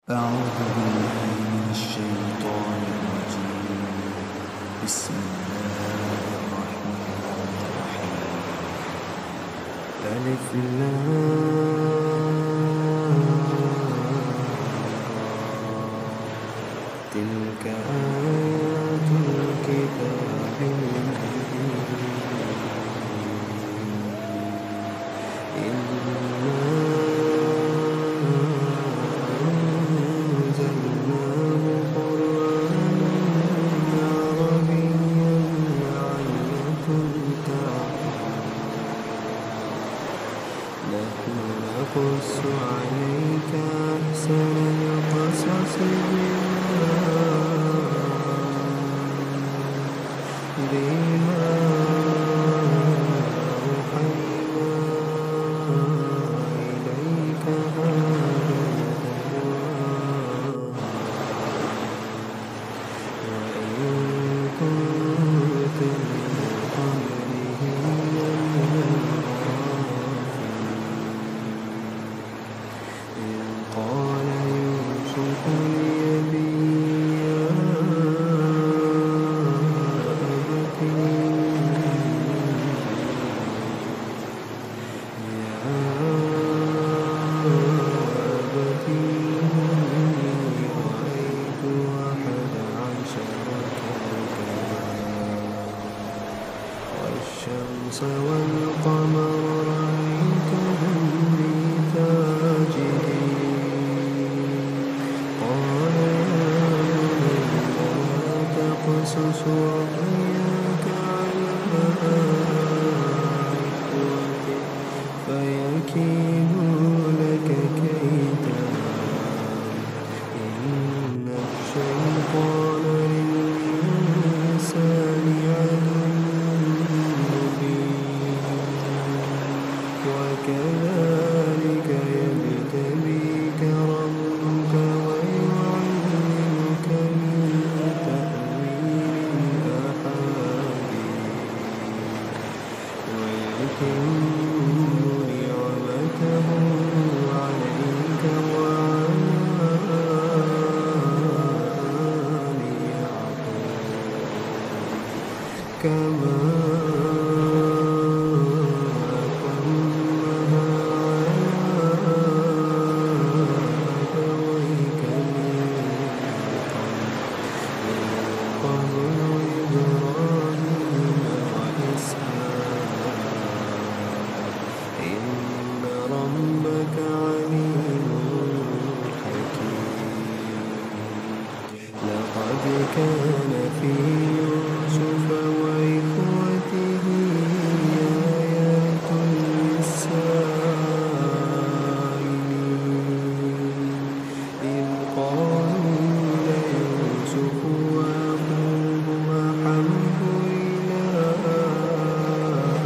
أعوذ بالله من الشيطان الرجيم. بسم الله الرحمن الرحيم. ألف لام تلك آيات الكتاب المبين. نحن نقص عليك أحسن القصص بما أوحينا إليك هذا القرآن وإن كنت من قبله قال يوسف لأبيه يا أبت إني رأيت 11 كوكبا والشمس والقمر رأيتهم لي ساجدين. قال يا بني لا تقصص رؤياك على إخوتك فيكيدوا لك كيدا إن الشيطان للإنسان عدو مبين. وكذلك يجتبيك ربك ويعلمك من تأويل الأحاديث ويتم نعمته عليك وعلى آل يعقوب كما أتمها على أبويك من قبل إبراهيم وإسحاق إن ربك عليم حكيم. لقد كان في يوسف وإخوته آيات للسائلين إذ قالوا ليوسف وأخوه أحب إلى أبينا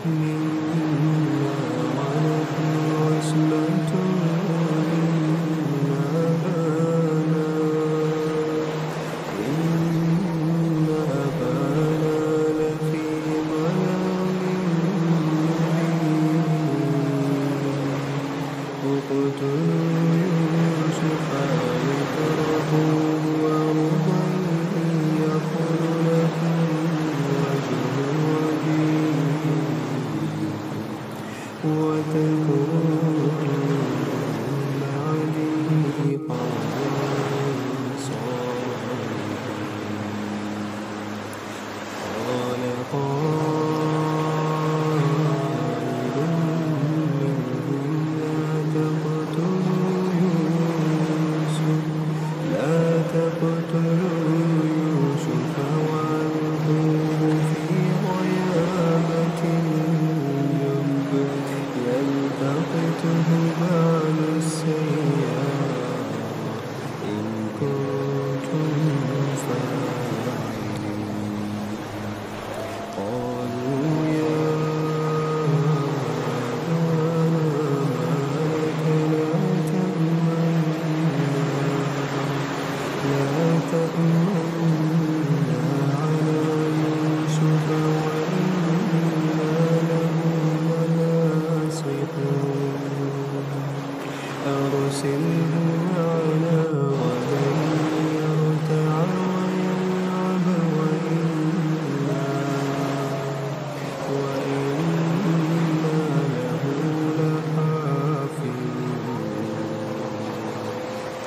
منا ونحن عصبة إن أبانا لفي ضلال مبين. اقتلوا يوسف أو اطرحوه أرضا يخل لكم وجه أبيكم وتكونوا من بعده قوما صالحين. قال قائل منهم لا أرسله معنا غدا يرتع ويلعب وإنا له لحافظون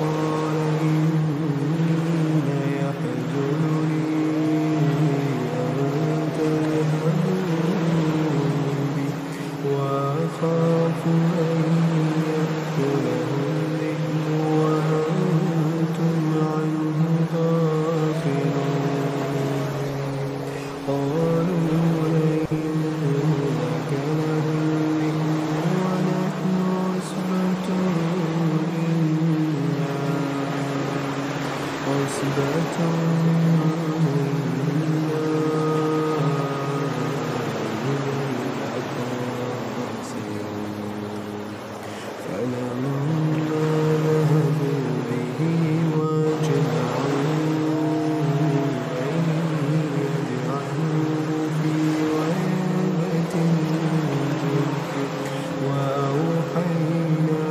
قال إن يحزنني أن تذهبوا بي وأخاف أن يأكله الذئب وأنتم عنه غافلون قالوا لئن أكله الذئب ونحن عصبة إنا فلما ذهبوا به وأجمعوا أن يجعلوه في غيابة الجب وأوحينا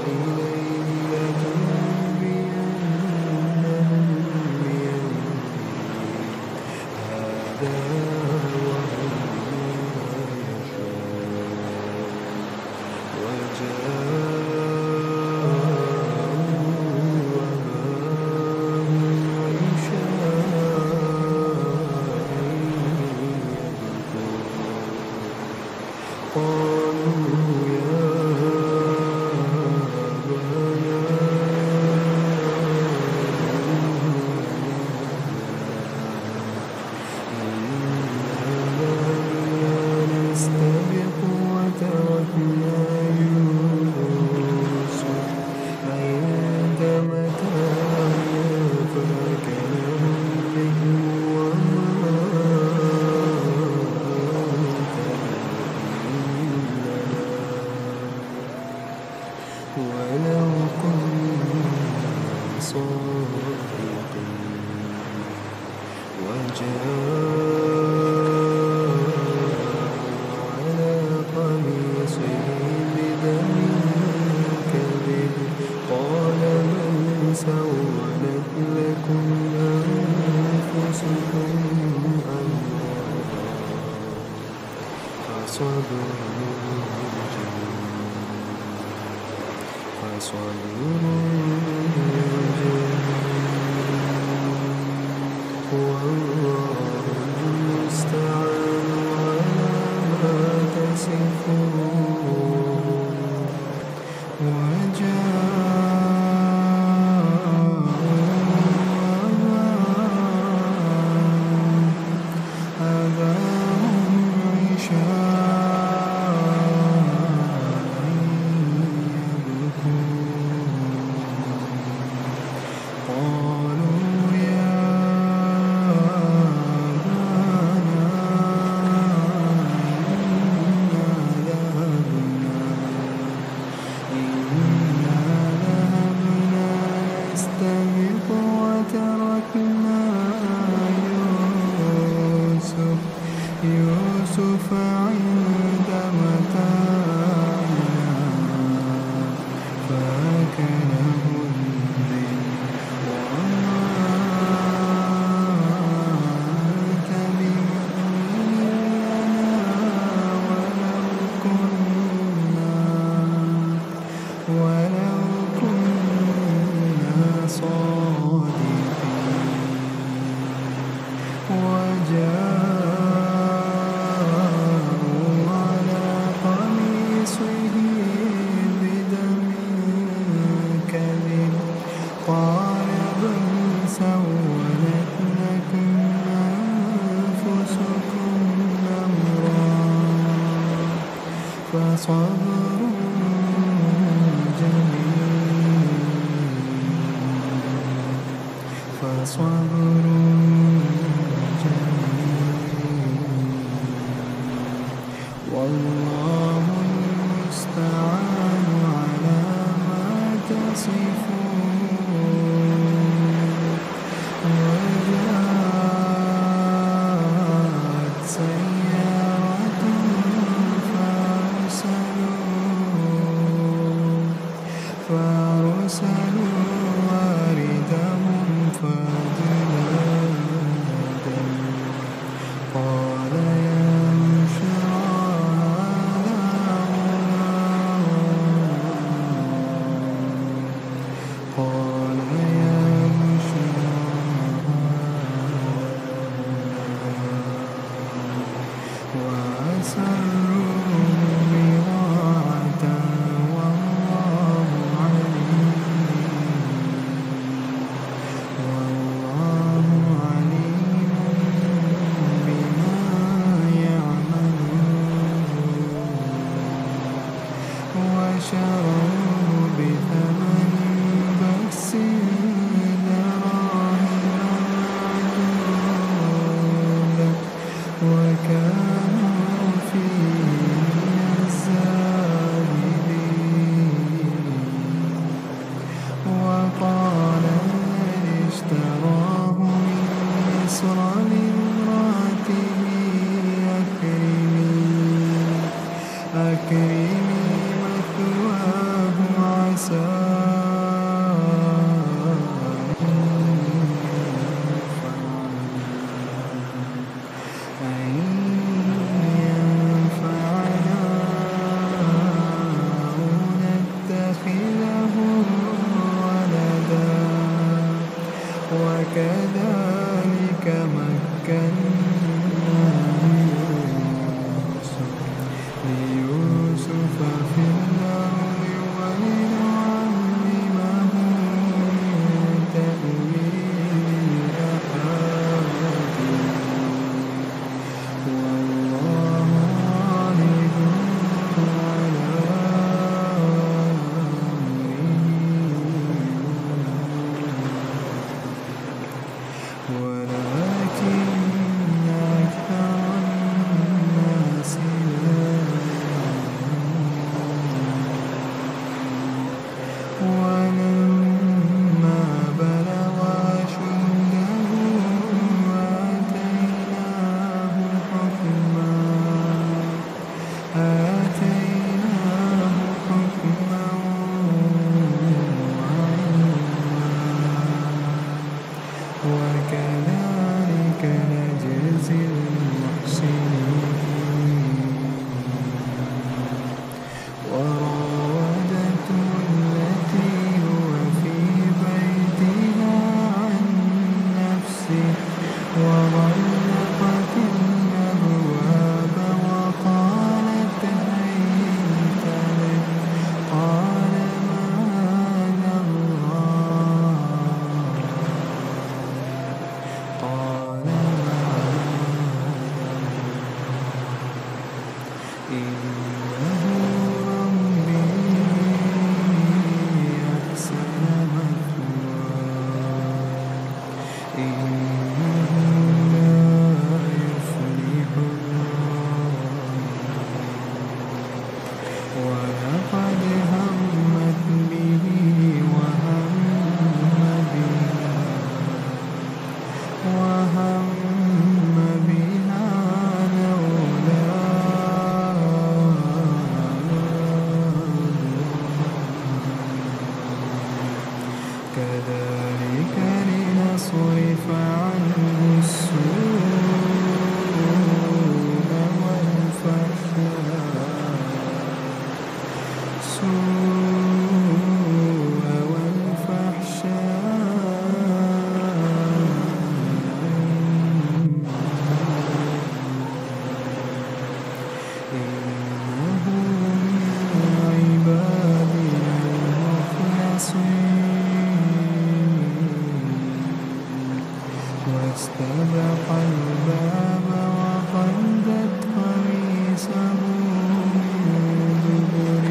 إليه لتنبئنهم بأمرهم هذا وهم لا يشعرون قالوا يا أبانا إنا نستبق وتركنا يوسف عند متاعنا فأكله الذئب وما أنت بمؤمن لنا ولو كنا صادقين وجاءوا على قميصه بدم كذب قال بل سولت لكم أنفسكم أمرا فصبر والله المستعان على ما تصفون أباهم عشاء قالوا يا أبانا إنا ذهبنا نستبق وتركنا يوسف عند متاعنا فأكله الذئب وما أنت بمؤمن لنا ولو كنا صادقين وجاءوا على قميصه بدم كذب قال بل سولت لكم أنفسكم أمرا فصبر والله المستعان على ما تصفون وجاءت سيارة فأرسلوا أرسلوا واردهم فأدلى دلوه قال يا بشرى هذا غلام قال يا بشرى وأسروه بضاعة والله عليم بما يعملون وشروه بثمن بخس دراهم معدودة وكانوا فيه من الزاهدين وقال الذي اشتراه من مصر لامرأته أكرمي مثواه عسى أن ينفعنا أو نتخذه ولدا وكذلك مكنا ليوسف في الأرض ولنعلمه من تأويل الأحاديث والله غالب على أمره ولكن أكثر الناس لا يعلمون ولما بلغ أشده آتيناه حكما وعلما وكذلك نجزي المحسنين وراودته التي هو في بيتها عن نفسه وغلقت الأبواب وقالت هيت لك قال معاذ الله إنه ربي أحسن مثواي إنه لا يفلح الظالمون ولقد همت به وهم بها لولا كذلك لنصرف عنه السوء إنه من عبادنا المخلصين واستبق الباب وقدت قميصه من دبر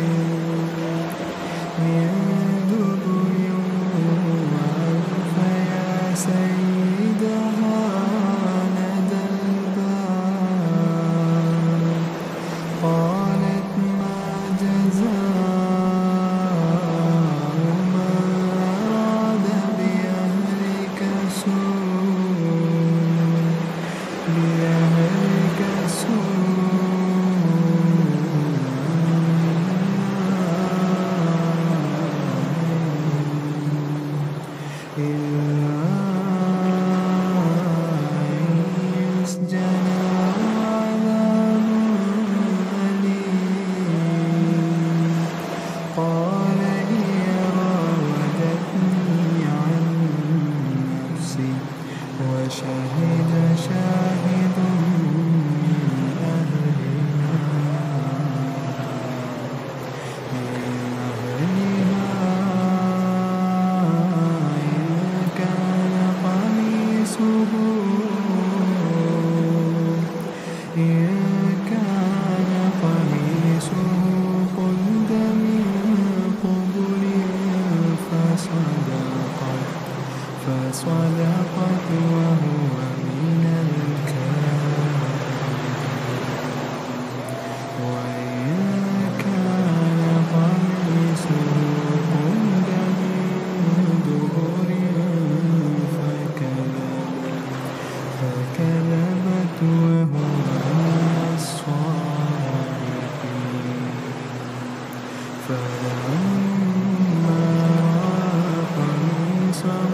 فلما رأى قميصه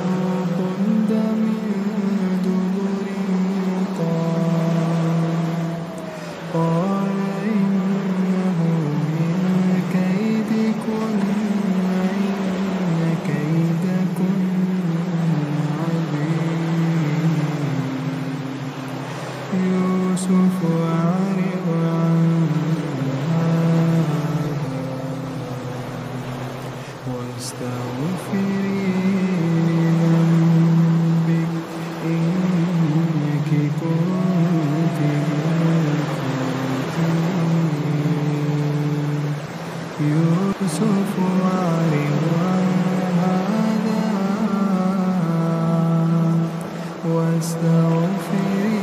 قد من دبر قال إنه من كيدكن إن كيدكن عظيم يوسف أعرض عن هذا واستغفري لذنبك إنك كنت يوسف أعرض عن هذا واستغفري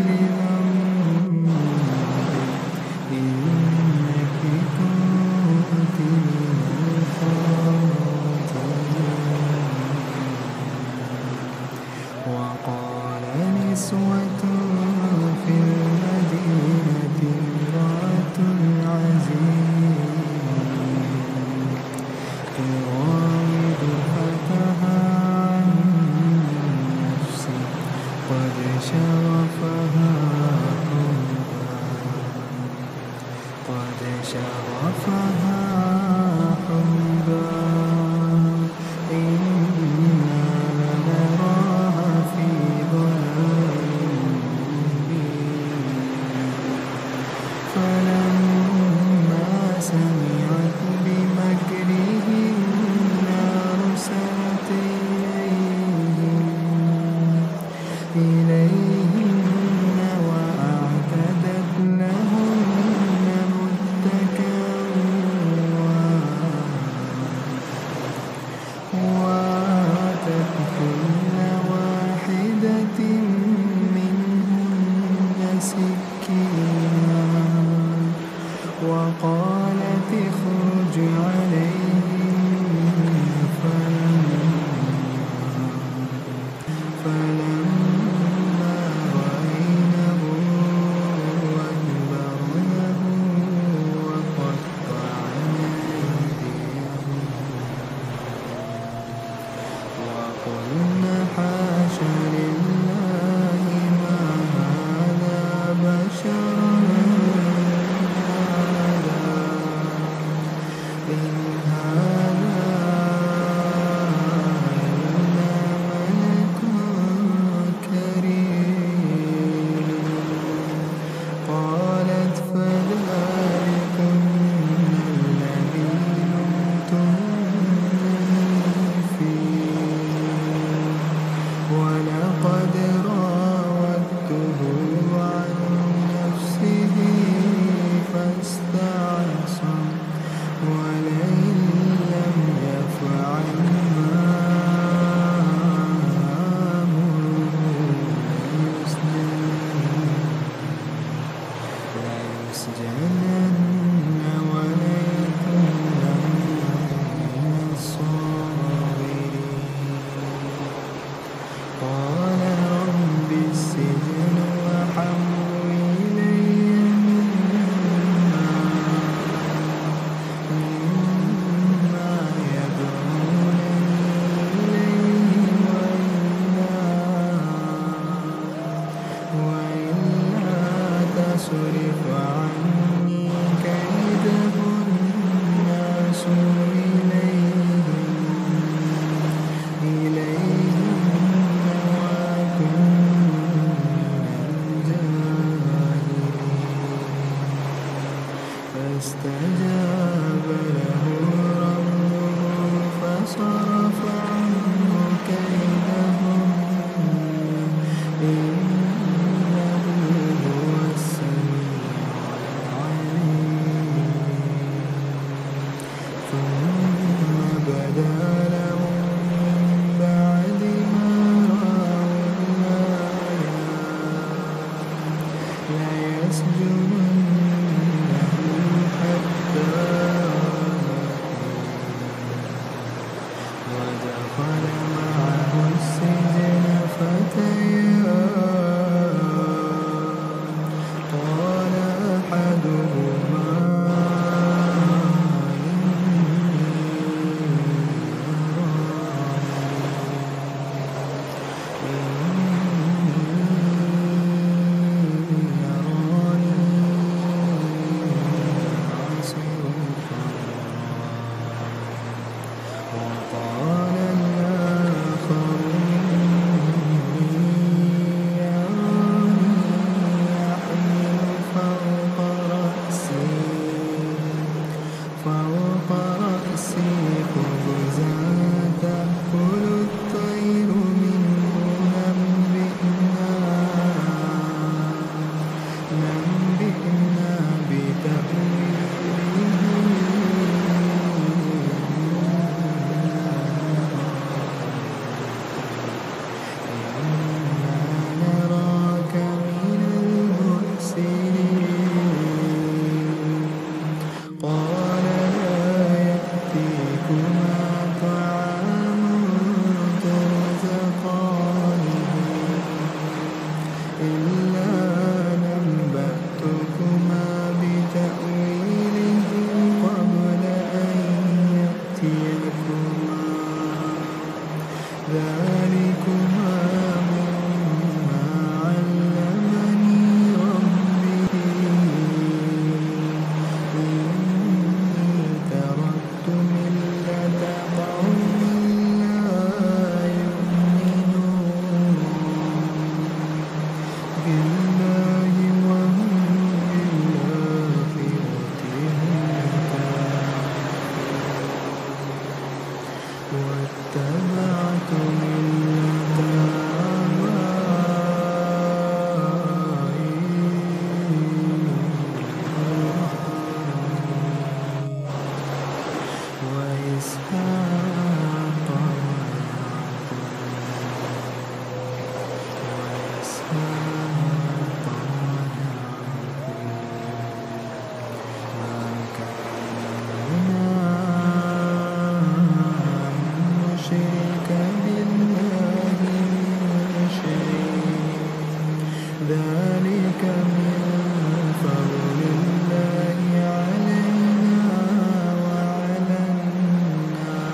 لذنبك إنك كنت من الخاطئين وقال نسوة في المدينة امرأة العزيز تراود فتاها عن نفسه قد شغفها حبا إنا لنراها في ضلال مبين فلما سمعت بمكرهن أرسلت إليهن وأعتدت لهن متكئا وآتت كل واحدة منهن سكينا وقالت اخرج عليهم فلما رأينه أكبرنه وقطعن أيديهن وقلن حاش لله ما هذا بشرا إن هذا إلا ملك كريم قالت فذلكن الذي لمتنني فيه ولقد راودته عن نفسه فاستعصم ولئن لم يفعل ما آمره ليسجنن وليكون من الصاغرين قال رب السجن أحب إلي مما يدعونني إليه وإلا تصرف عني كيدهن أصب إليهن وأكن من الجاهلين فاستجاب له ربه فصرف عنه كيدهن إنه هو السميع العليم ثم بدا لهم من بعد ما رأوا الآيات ليسجننه حتى ودخل معه السجن فتيان قال أحدهما إني فوق رأسي خبزا تأكل الطير منه نبئنا بتأويله إنا نراك من المحسنين قال لا يأتيكما طعام ترزقانه إلا نبأتكما بتأويله قبل أن يأتيكما ذلكما مما علمني ربي إني تركت ملة قوم لا يؤمنون بالله وهم بالآخرة هم كافرون واتبعت ملة آبائي وإسحاق ما كان نشرك بالله من شيء ذلك من فضل الله علينا وعلى الناس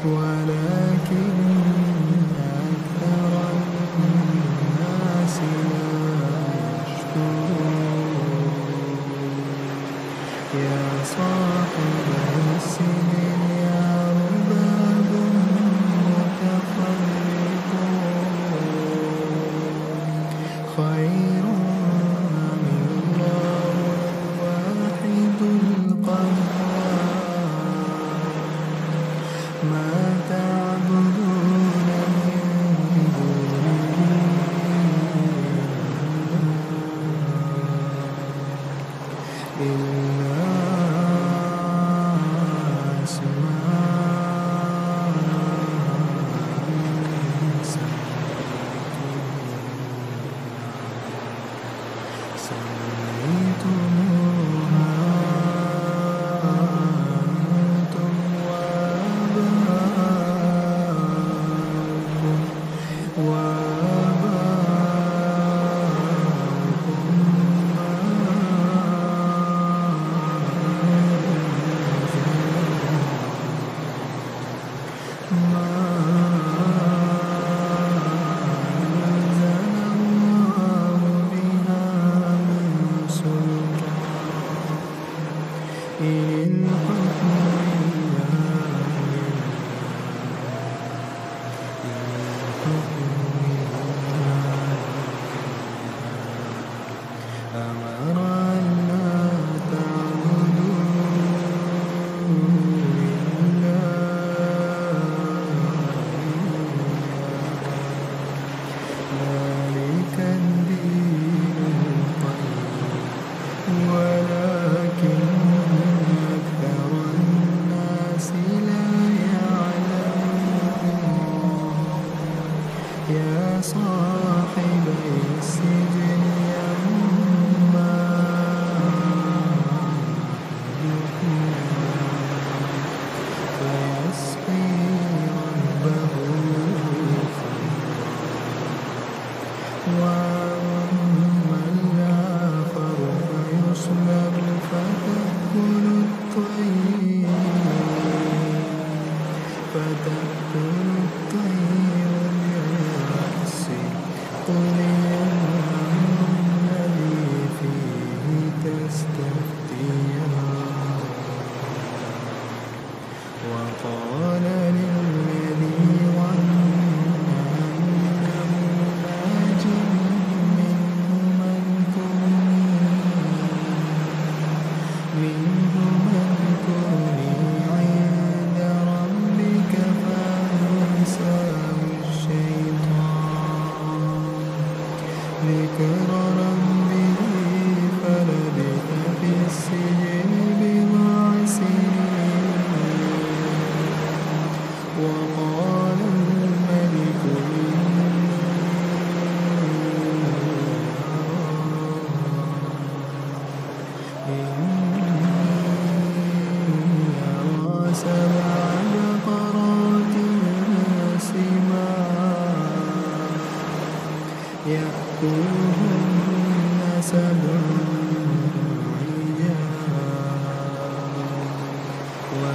ولكن أكثر الناس لا يشكرون يا صاحب السجن أرباب متفرقون خير أم الله الواحد القهار ما تعبدون من دونه إلا أسماء سميتموها أنتم وآباؤكم ما أنزل الله بها من سلطان إن الحكم إلا أمر أن لا تعبدوا إلا ذلك الدين القيم ولكن أكثر الناس لا يعلمون يا صاحبي السجن أما أحدكما فيسقي ربه وأما الآخر فيصلب فتأكل الطير من رأسه قل الأمر الذي فيه تستفتيان وقال للذي ظن أنه ناج منهما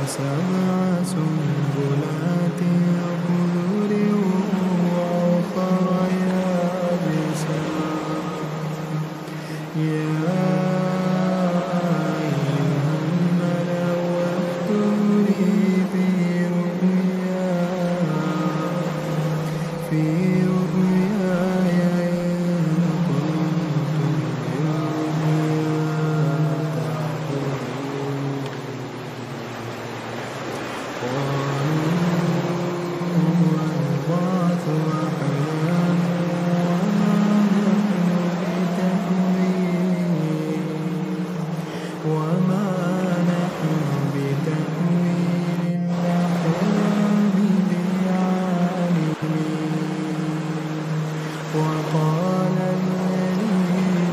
وسبع سنبلات خضر وأخر يابسات يا أيها الملأ وافتوني في رؤياي إن كنتم للرؤيا تعبرون قالوا البعث أحلام وما نحن بتأويل الأحلام بعالمين وقال الذي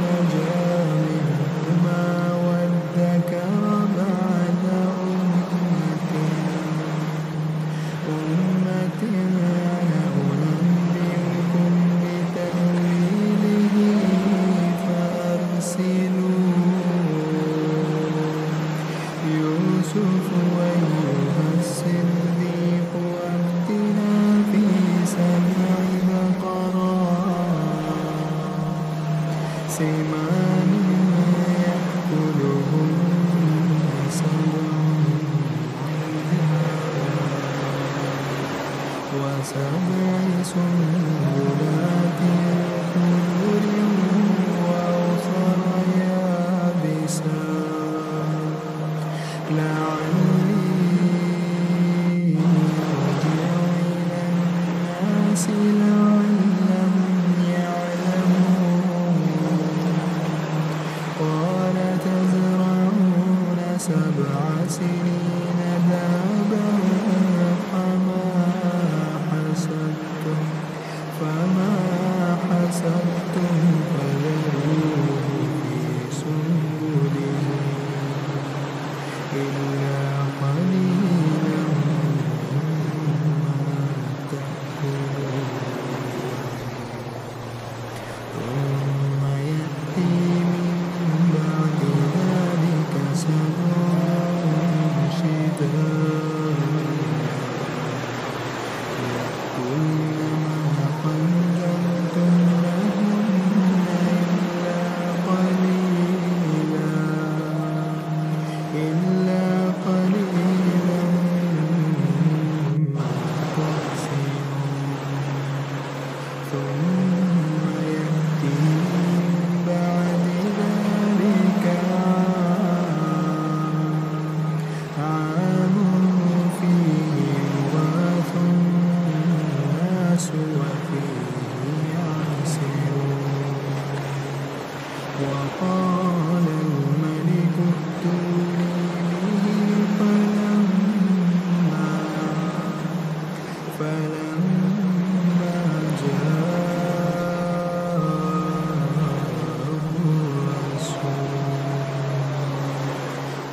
نجا منهما وادكر بعد أمة أنا أنبئكم بتأويله فأرسلون يوسف أيها الصديق أفتنا في 7 بقرات سمان يأكلهن 7 وسبع سنبلات خضر وأخر يابسات لعلي أرجع إلى الناس لعلهم يعلمون قال تزرعون 7 سنين دابا فما حسبتم فذروه في سنبله إلا قليلا مما تأكلون ثم يأتي من بعد ذلك 7 شداد يأكلن ما قدمتم لهن إلا قليلا مما تحسنون ثم يأتي من بعد ذلك عام فيه يغاث الناس وفيه يعصرون وقال الملك ائتوني به فلما جاءه الرسول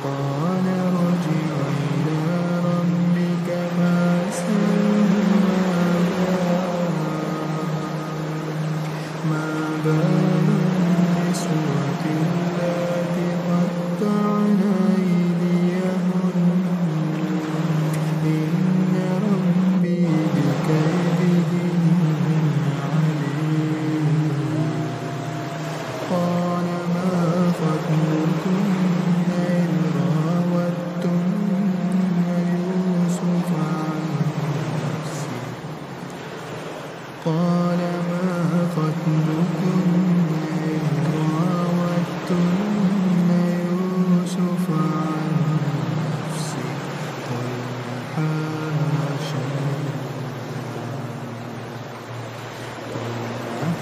قال ارجع إلى ربك ما بال النسوة اللاتي قطعن أيديهن إن ربي بكيدهن عليم قال ما خطبكن إذ راوتن يوسف عن نفسه قال ما خطبكن إذ راوتن يوسف عن نفسه قلنا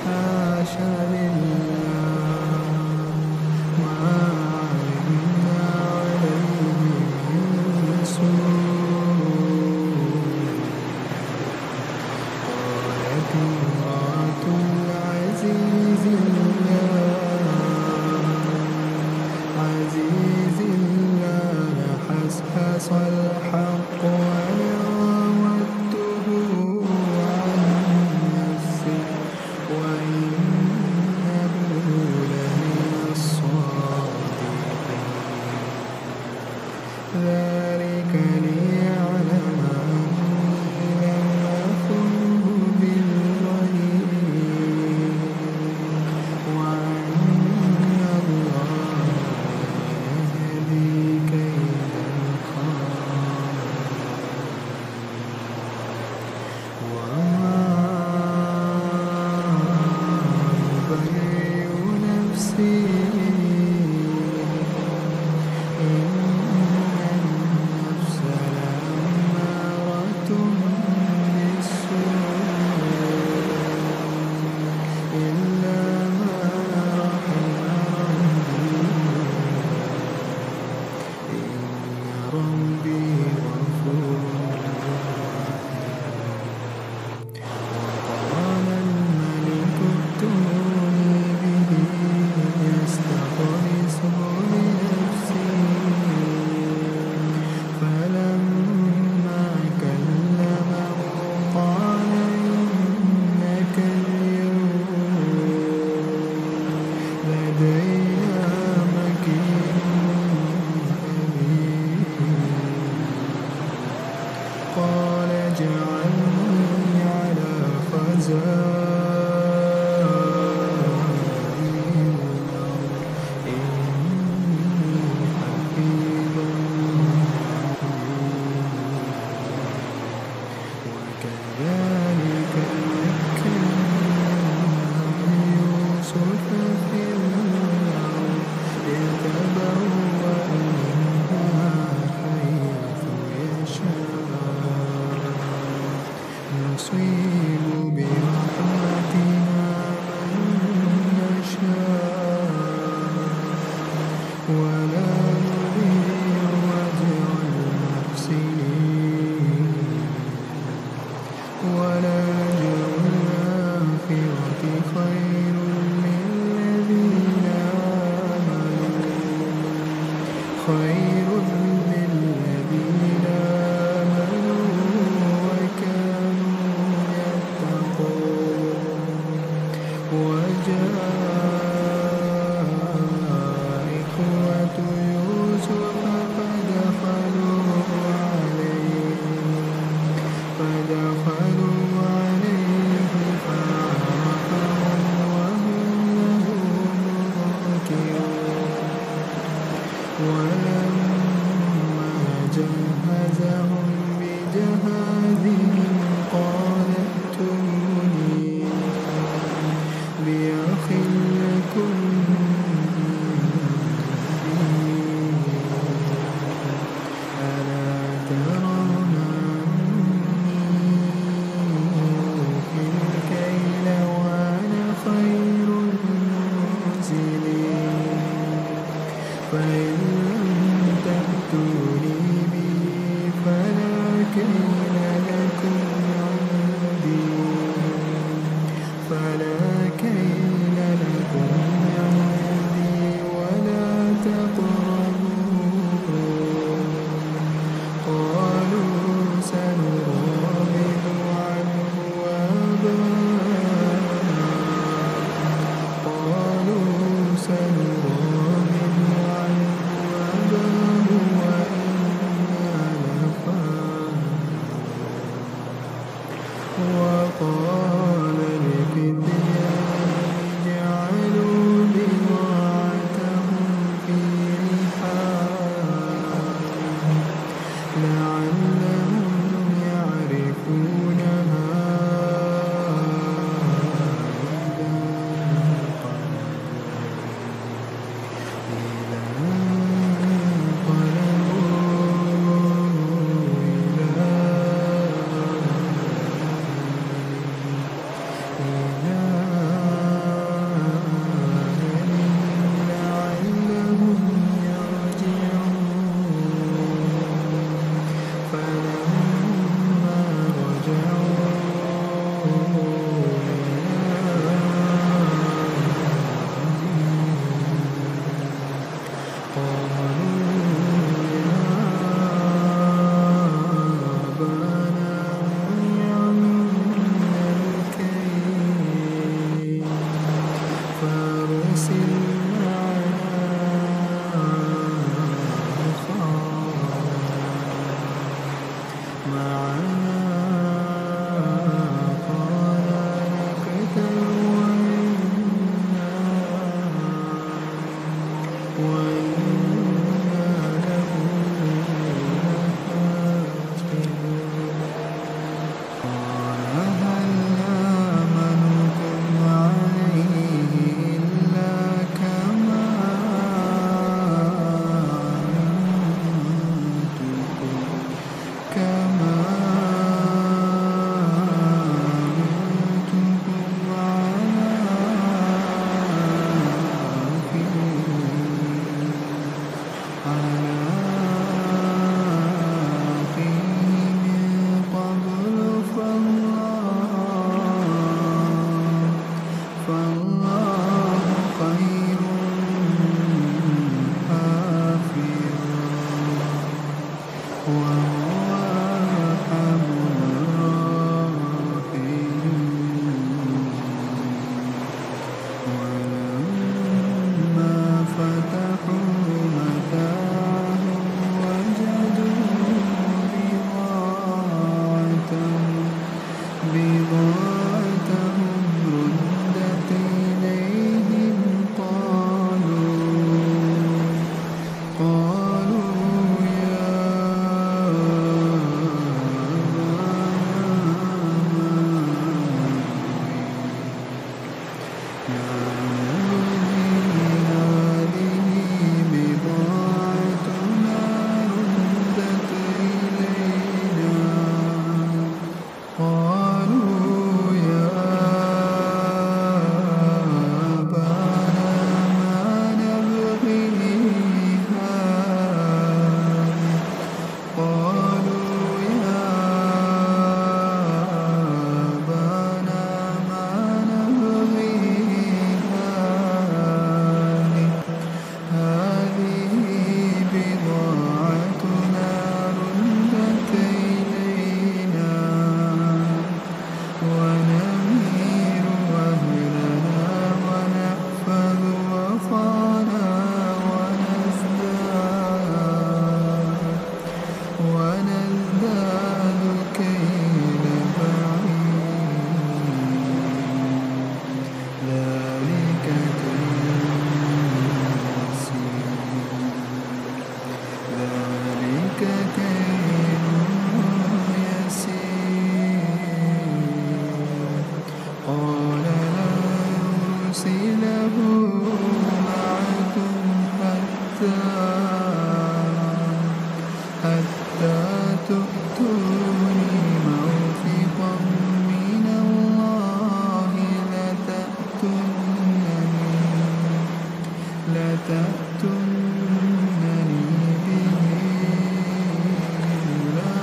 حاشا لله ما علمنا عليه من سوء قالت امرأة العزيز الله حسحس الحق وأنا راودته عن نفسه وإنه لمن الصادقين ذلك ربي غفور وقال الملك ائتوني به يستخلصه لنفسه فلما كلمه قال إنك اليوم لدينا مكين أمين قال اجعلني على خزائن الأرض إني حفيظ وكذلك مكنا ليوسف في الأرض يتبوأ منها حيث يشاء نصيب برحمتنا من نشاء ولا نضيع أجر المحسنين ولأجر الآخرة خير للذين آمنوا وكانوا يتقون وجاء إخوة يوسف فدخلوا عليه فعرفهم وهم له منكرون ولما جهزهم بجهازهم قال ائتوني بأخ لكم ألا ترون أوفي الكيل وأنا خير المنزلين فإن لم تأتوني به فلا كيل لكم عندي ولا تقربون قالوا سنراود عنه أباه وإنا لفاعلون وقال لفتيانه اجعلوا بضاعتهم في رحالهم لعلهم يعرفونها إذا لعلهم يرجعون فلما رجعوا كما وهو أرحم الراحمين. ولما فتحوا متاعهم وجدوا بضاعتهم ردت إليهم. قالوا يا هذه بضاعتنا ردت إلينا. قالوا يا أبانا ما نبغي هذه. قالوا يا أبانا ما نبغي هذه بضاعتنا ردت إلينا ونمير أهلنا ونحفظ وطنا ونزداد كيل بعيد. ذلك كيل يسير. قال لا أرسله معكم حتى تؤتوني موثقا من الله لتأتونني به إلا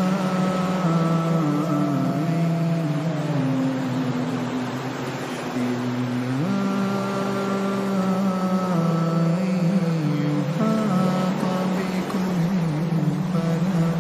أن يحاط بكم فلا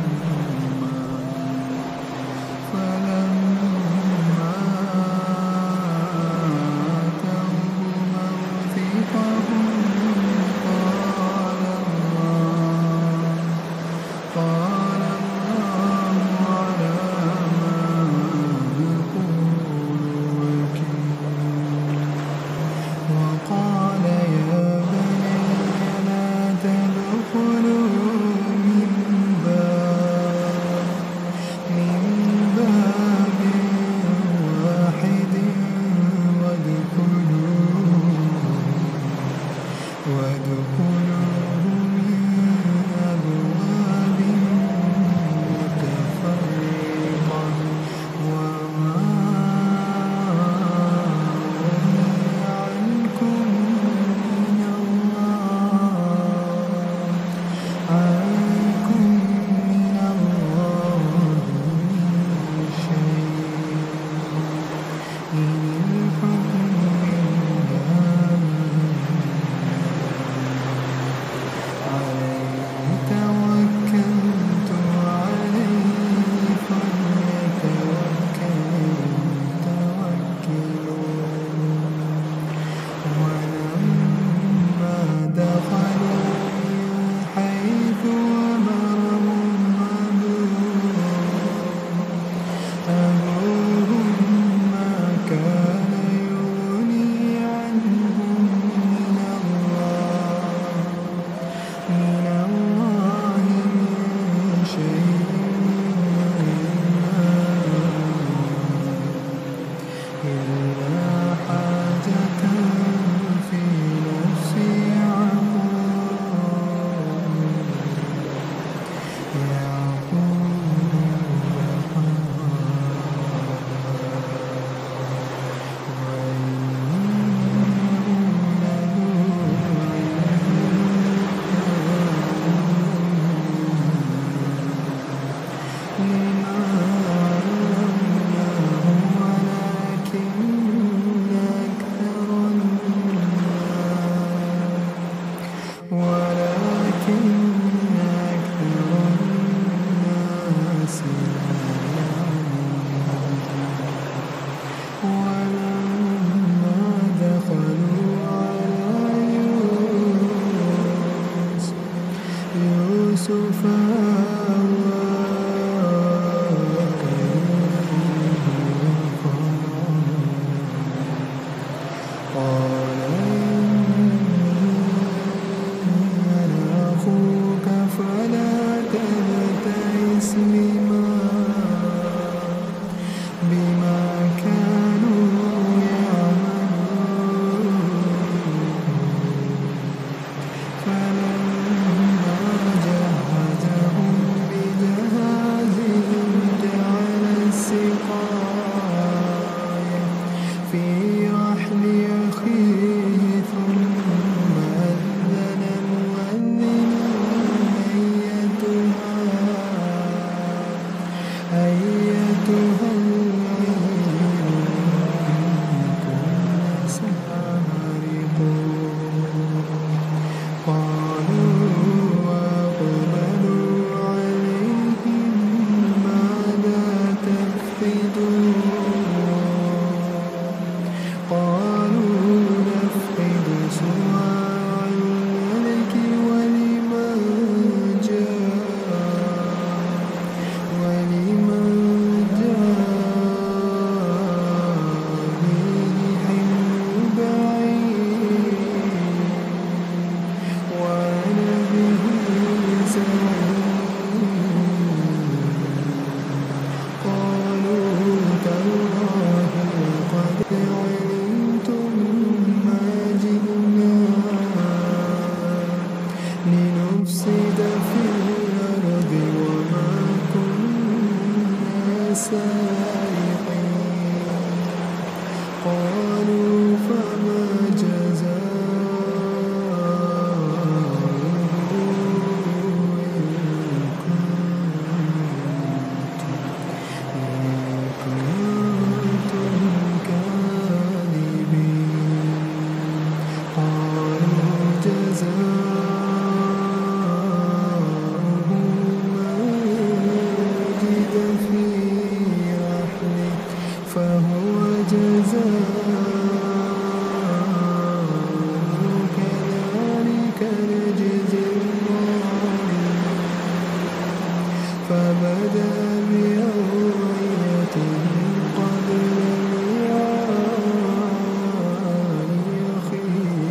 السارقين قالوا فما جزاؤه إن كنتم كاذبين قالوا جزاؤه من وجد في رحله فهو جزاؤه كذلك نجزي الظالمين فبدأ بأوعيتهم قبل وعاء أخيه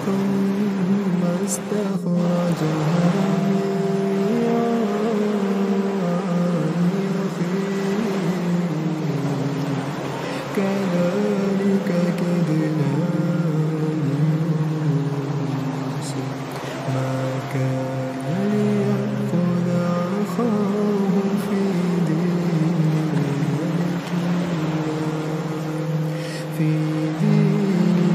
ثم استخرجها من وعاء أخيه كذلك كدنا ليوسف ما كان ليأخذ أخاه في دين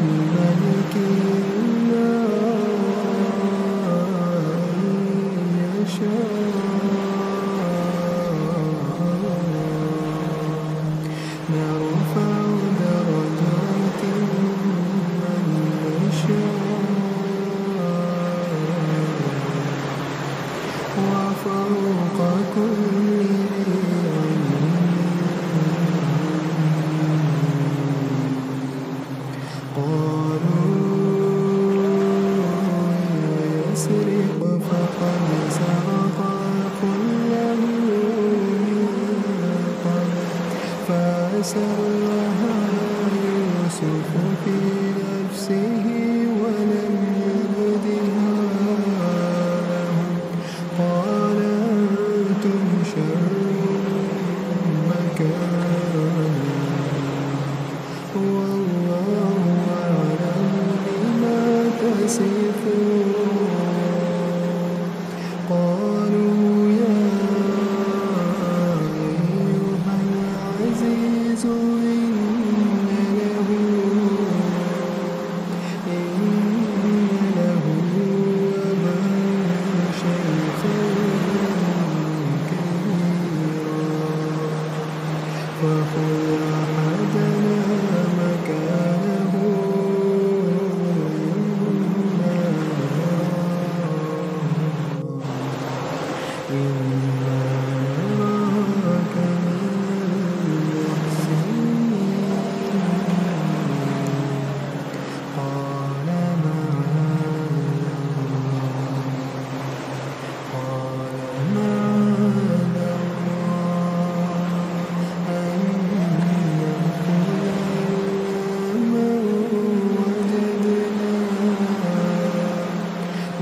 الملك إلا أن يشاء نرفع درجات من نشاء وفوق كل ذي علم قالوا يسرق فقد سرق أخ له من قبل فأسرها يوسف في نفسه ولم يبدها لهم قال أنتم شر مكانا والله أعلم بما تصفون قالوا يا أيها العزيز إن له أبا شيخا كبيرا فخذ أحدنا مكانه إنا نراك من المحسنين قال معاذ الله أن نأخذ من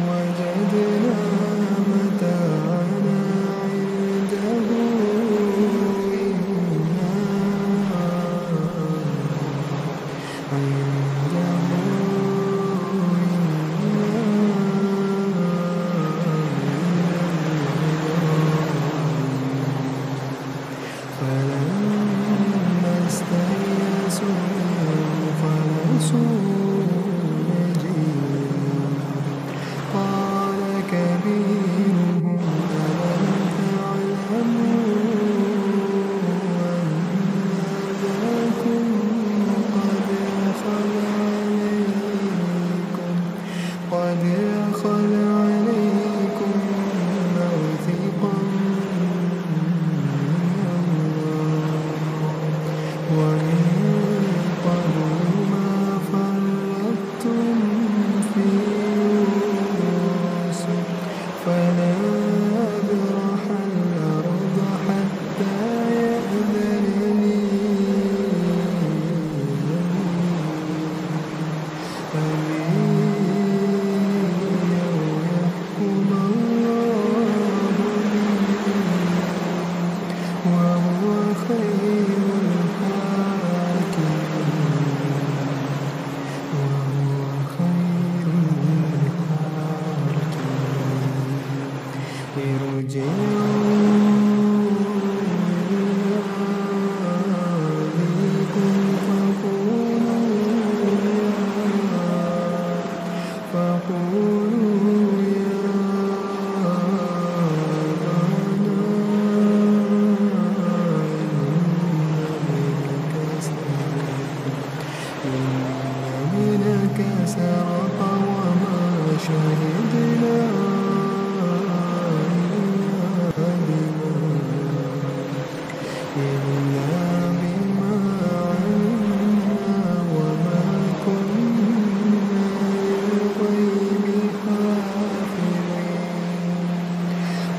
وجدنا متاعنا عنده فلما استيأسوا خلصوا نجيا قال كبيرهم ألم تعلموا أن أباكم قد أخذ عليكم موثقا ومن قبل ما فرطتم في يوسف فلا أبرح الأرض حتى يأذن لي أبي أو يحكم الله لي وهو خير ارجعوا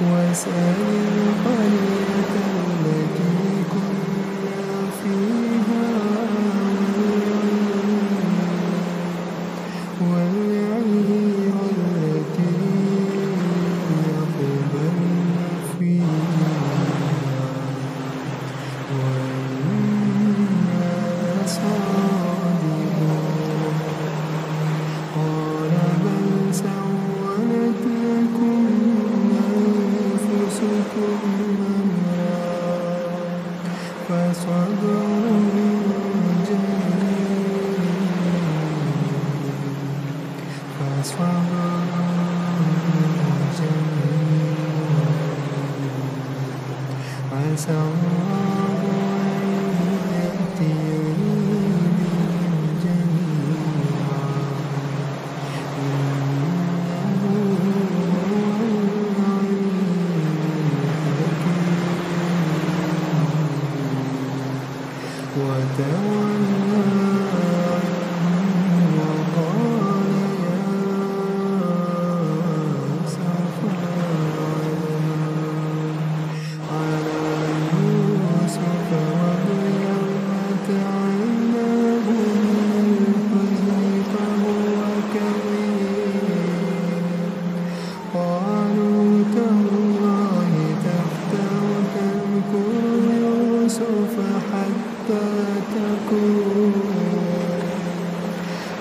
واسأل القرية التي كنا فيها والعير التي أقبلن فيها وإنا لصادقون قال بل سولت لكم أنفسكم أمرا فصبر عسى الله أن يأتيني بهم جميعا إنه هو العليم الحكيم وتولى عنهم وقال يا أسفا على يوسف وابيضت عيناه من الحزن فهو كظيم قالوا تالله تفتأ تذكر يوسف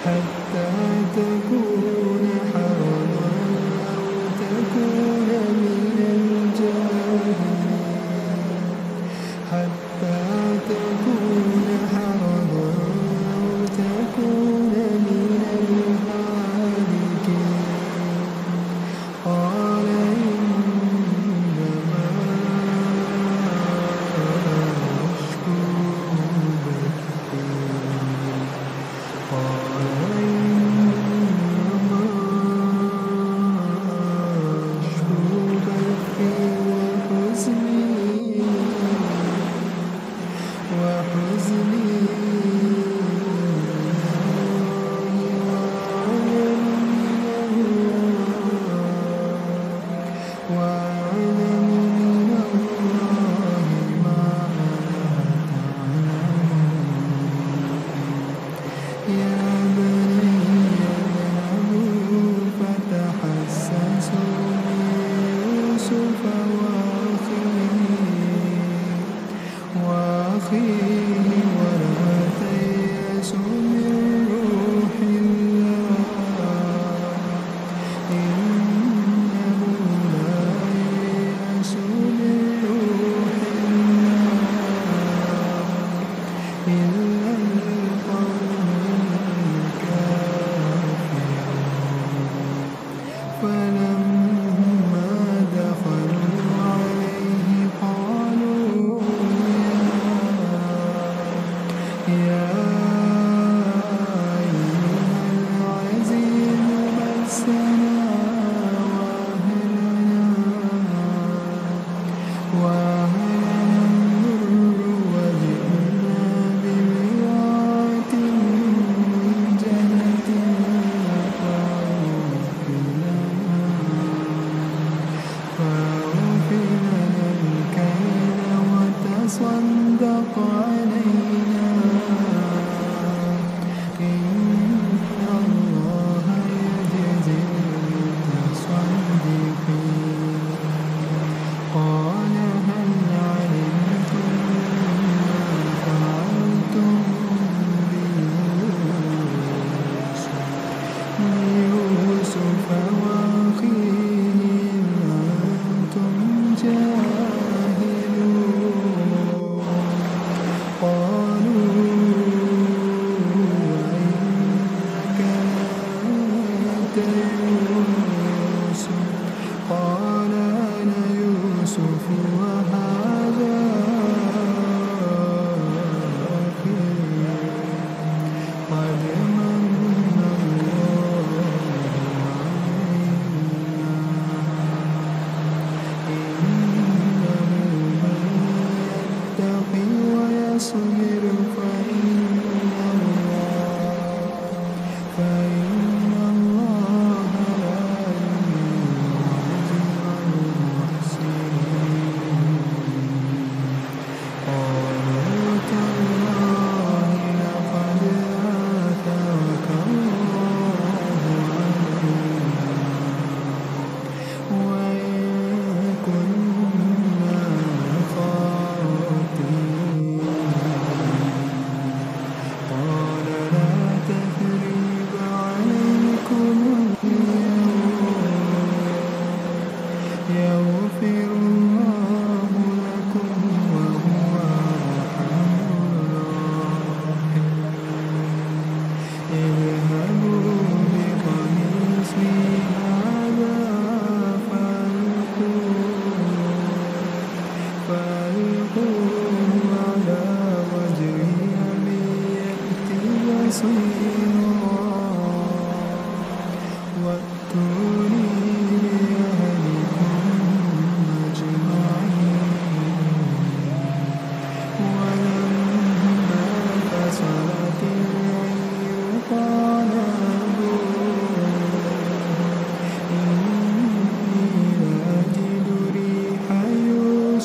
حتى تكون حرضا أو تكون من الجاهلين حتى تكون حرضا أو تكون من الهالكين قال إنما أشكو بثي قال إنما أشكو بثي وحزني وأعلم من الله ما لا تعلمون يا بني اذهبوا فتحسسوا من يوسف وأخيه ولا تيأسوا من روح الله إنه لا ييأس من روح الله إلا القوم الكافرون فلما دخلوا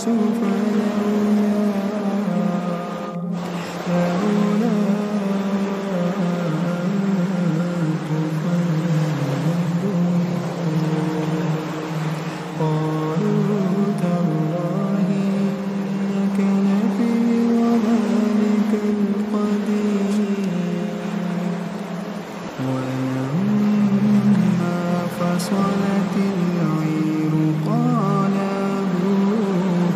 يوسف لولا قالوا تالله إنك لفي ضلالك القديم ولما فصلت العير قال أبوهم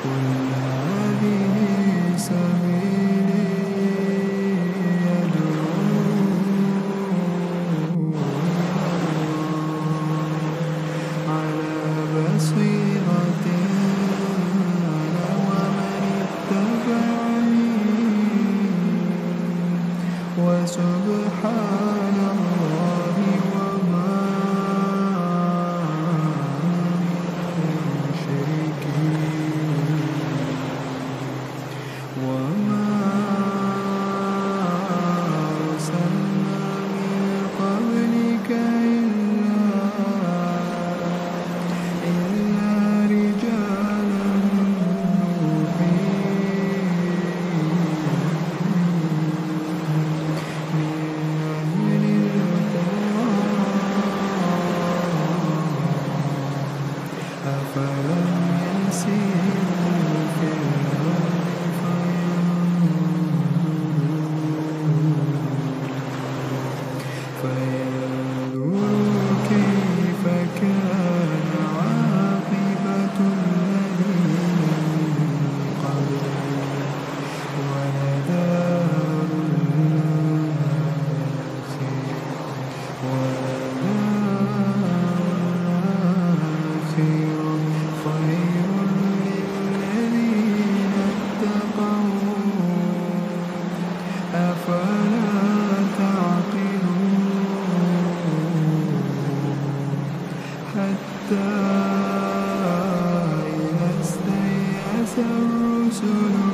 قل هذه سبيلي أدعو على بصيرة أنا ومن اتبعني وسبحان الله وما وما أرسلنا من قبلك إلا رجالا نوحي من أهل القرى أفلم يسيروا في الأرض فينظروا كيف كان عاقبة الذين من قبلهم ولدار الآخرة خير للذين اتقوا أفلا تعقلون حتى إذا استيأس الرسل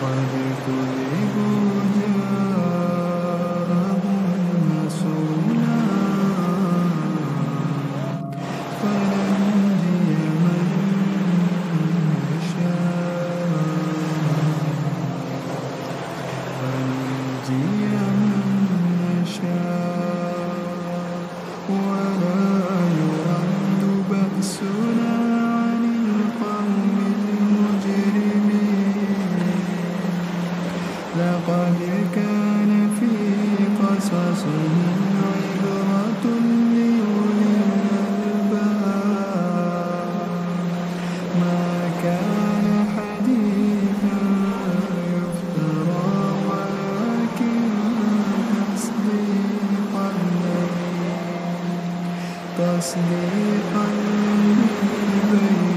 قد كذبوا جاءهم رسولنا فننجي من نشاء ولا يرد بأسنا عن القوم المجرمين لقد كان في قصصهم عبرة لأولي الألباب ما كان حديثا يفترى ولكن تصديق الذي بين